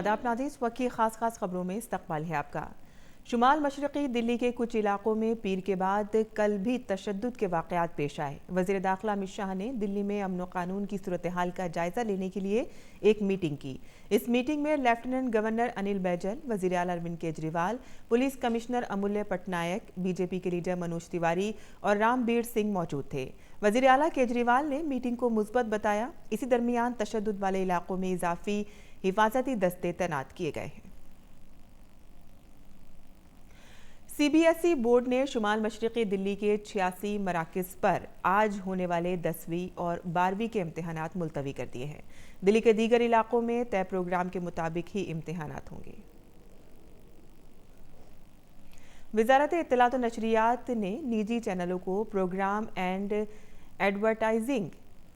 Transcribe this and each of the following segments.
आदाब नाज़रीन, इस वक्त की खास खबरों में इस्तकबाल है आपका। शुमाल मशरक़ी दिल्ली के कुछ इलाकों में पीर के बाद कल भी तशद्दुद के वाक़यात पेश आए। वज़ीर दाखिला अमित शाह ने दिल्ली में अमन व कानून की सूरत हाल का जायज़ा लेने के लिए एक मीटिंग की। इस मीटिंग में लेफ्टिनेंट गवर्नर अनिल बैजल, वज़ीर आला Arvind Kejriwal, police commissioner Amulya Patnaik, BJP के लीडर मनोज तिवारी और रामबीर सिंह मौजूद थे। वज़ीर आला केजरीवाल ने मीटिंग को मुस्बत बताया। इसी दरमियान तशद्दुद वाले इलाकों में इजाफी हिफाजती दस्ते तैनात किए गए हैं। CBSE बोर्ड ने शुमाल मशरक़ी दिल्ली के 86 मराकज़ पर आज होने वाले 10वीं और 12वीं के इम्तिहानात मुलतवी कर दिए हैं। दिल्ली के दीगर इलाकों में तय प्रोग्राम के मुताबिक ही इम्तिहानात होंगे। वज़ारत इत्तलात व नशरियात ने निजी चैनलों को प्रोग्राम एंड एडवर्टाइजिंग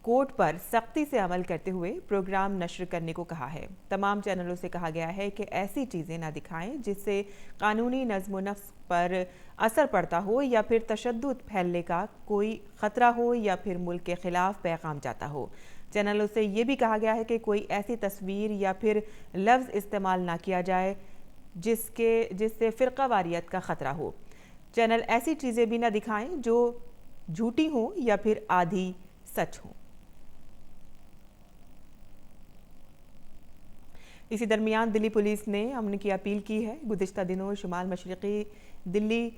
कोड पर सख्ती से अमल करते हुए प्रोग्राम नश्र करने को कहा है। तमाम चैनलों से कहा गया है कि ऐसी चीज़ें न दिखाएं जिससे कानूनी नज़्म नफ्स पर असर पड़ता हो या फिर तशद्दुद फैलने का कोई ख़तरा हो या फिर मुल्क के ख़िलाफ़ पैगाम जाता हो। चैनलों से ये भी कहा गया है कि कोई ऐसी तस्वीर या फिर लफ्ज़ इस्तेमाल ना किया जाए जिससे फ़िरक़ावारियत का ख़तरा हो। चैनल ऐसी चीज़ें भी ना दिखाएं जो झूठी हों या फिर आधी सच हों। इसी दरमियान दिल्ली पुलिस ने अमन की अपील की है। गुज़िश्ता दिनों शुमाल मशरक़ी दिल्ली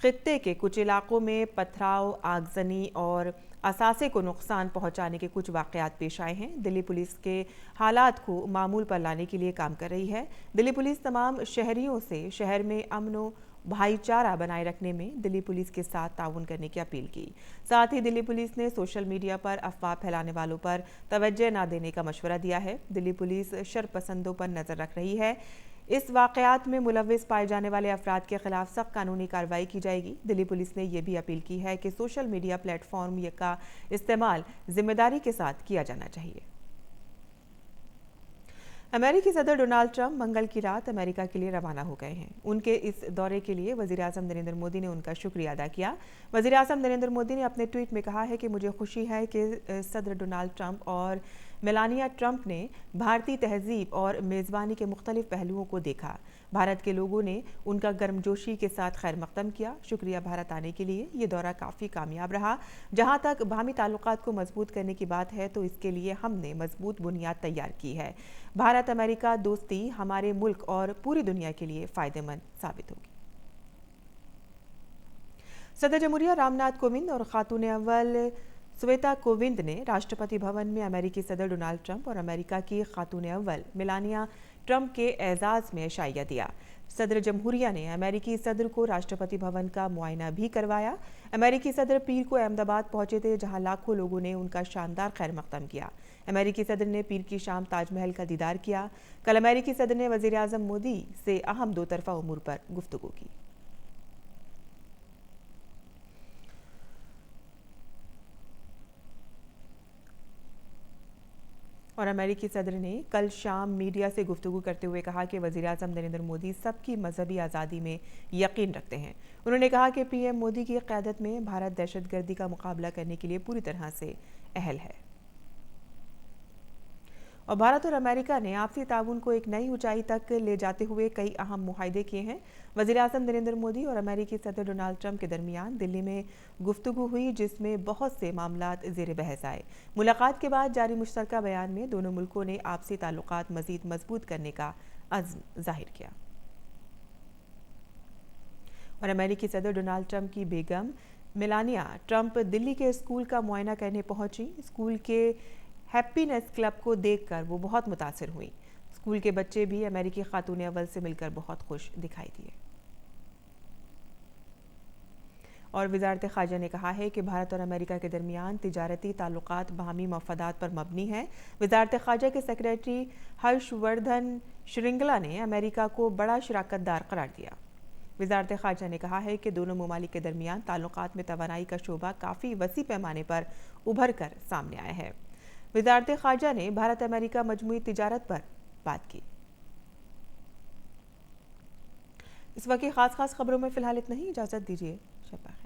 खित्ते के कुछ इलाकों में पथराव, आगजनी और असासे को नुकसान पहुंचाने के कुछ वाक़यात पेश आए हैं। दिल्ली पुलिस के हालात को मामूल पर लाने के लिए काम कर रही है। दिल्ली पुलिस तमाम शहरियों से शहर में अमन व भाईचारा बनाए रखने में दिल्ली पुलिस के साथ ताउन करने की अपील की। साथ ही दिल्ली पुलिस ने सोशल मीडिया पर अफवाह फैलाने वालों पर तवज्जो न देने का मशवरा दिया है। दिल्ली पुलिस शरपसंदों पर नज़र रख रही है। इस वाक़यात में मुलव्विस पाए जाने वाले अफराद के खिलाफ सख्त कानूनी कार्रवाई की जाएगी। दिल्ली पुलिस ने यह भी अपील की है कि सोशल मीडिया प्लेटफॉर्म का इस्तेमाल जिम्मेदारी के साथ किया जाना चाहिए। अमेरिकी सदर डोनाल्ड ट्रंप मंगल की रात अमेरिका के लिए रवाना हो गए हैं। उनके इस दौरे के लिए वज़ीर आज़म नरेंद्र मोदी ने उनका शुक्रिया अदा किया। वज़ीर आज़म नरेंद्र मोदी ने अपने ट्वीट में कहा है कि मुझे खुशी है कि सदर डोनाल्ड ट्रंप और मेलानिया ट्रंप ने भारतीय तहजीब और मेज़बानी के मुख्तलिफ पहलुओं को देखा। भारत के लोगों ने उनका गर्मजोशी के साथ खैर मक़दम किया। शुक्रिया भारत आने के लिए। ये दौरा काफ़ी कामयाब रहा। जहाँ तक बाहमी ताल्लुकात को मजबूत करने की बात है तो इसके लिए हमने मजबूत बुनियाद तैयार की है। भारत अमेरिका दोस्ती हमारे मुल्क और पूरी दुनिया के लिए फ़ायदेमंद साबित होगी। सदर जमहूरिया रामनाथ कोविंद और खातून अव्वल श्वेता कोविंद ने राष्ट्रपति भवन में अमेरिकी सदर डोनाल्ड ट्रंप और अमेरिका की खातून अव्वल मेलानिया ट्रंप के एजाज़ में शाइया दिया। सदर जमहूरिया ने अमेरिकी सदर को राष्ट्रपति भवन का मुआयना भी करवाया। अमेरिकी सदर पीर को अहमदाबाद पहुंचे थे, जहां लाखों लोगों ने उनका शानदार खैर मक़दम किया। अमेरिकी सदर ने पीर की शाम ताजमहल का दीदार किया। कल अमेरिकी सदर ने वज़ीर आज़म मोदी से अहम दो तरफ़ा उमूर पर गुफ्तगू की। और अमेरिकी सदर ने कल शाम मीडिया से गुफ्तगू करते हुए कहा कि वज़ीर आज़म नरेंद्र मोदी सबकी मजहबी आज़ादी में यकीन रखते हैं। उन्होंने कहा कि PM मोदी की क़यादत में भारत दहशतगर्दी का मुकाबला करने के लिए पूरी तरह से अहल है। और भारत और अमेरिका ने आपसी ताउन को एक नई ऊंचाई तक ले जाते हुए कई अहम मुआहदे किए हैं। वज़ीर आज़म नरेंद्र मोदी और अमेरिकी सदर डोनाल्ड ट्रंप के दरमियान दिल्ली में गुफ्तगू हुई, जिसमें बहुत से मामलात ज़ेर बहस आए। मुलाकात के बाद जारी मुश्तरका बयान में दोनों मुल्कों ने आपसी ताल्लुकात मज़ीद मजबूत करने का अज़्म ज़ाहिर किया। और अमेरिकी सदर डोनाल्ड ट्रंप की बेगम मेलानिया ट्रंप दिल्ली के स्कूल का मुआयना करने पहुंची। स्कूल के हैप्पीनेस क्लब को देखकर वो बहुत मुतासिर हुई। स्कूल के बच्चे भी अमेरिकी खातून अव्वल से मिलकर बहुत खुश दिखाई दिए। और वज़ारत ख़ारजा ने कहा है कि भारत और अमेरिका के दरमियान तिजारती ताल्लुकात बाहमी मफादात पर मबनी है। वज़ारत ख़ारजा के सेक्रेटरी हर्षवर्धन श्रृंगला ने अमेरिका को बड़ा शराकतदार करार दिया। वज़ारत ख़ारजा ने कहा है कि दोनों ममालिक के दरमियान ताल्लुकात में तवानाई का शोबा काफ़ी वसी पैमाने पर उभर कर सामने आया है। वज़ारत ख़ारजा ने भारत अमेरिका मजमूई तिजारत पर बात की। इस वक्त की खास खबरों में फ़िलहाल इतना ही। इजाज़त दीजिए। शब बख़ैर।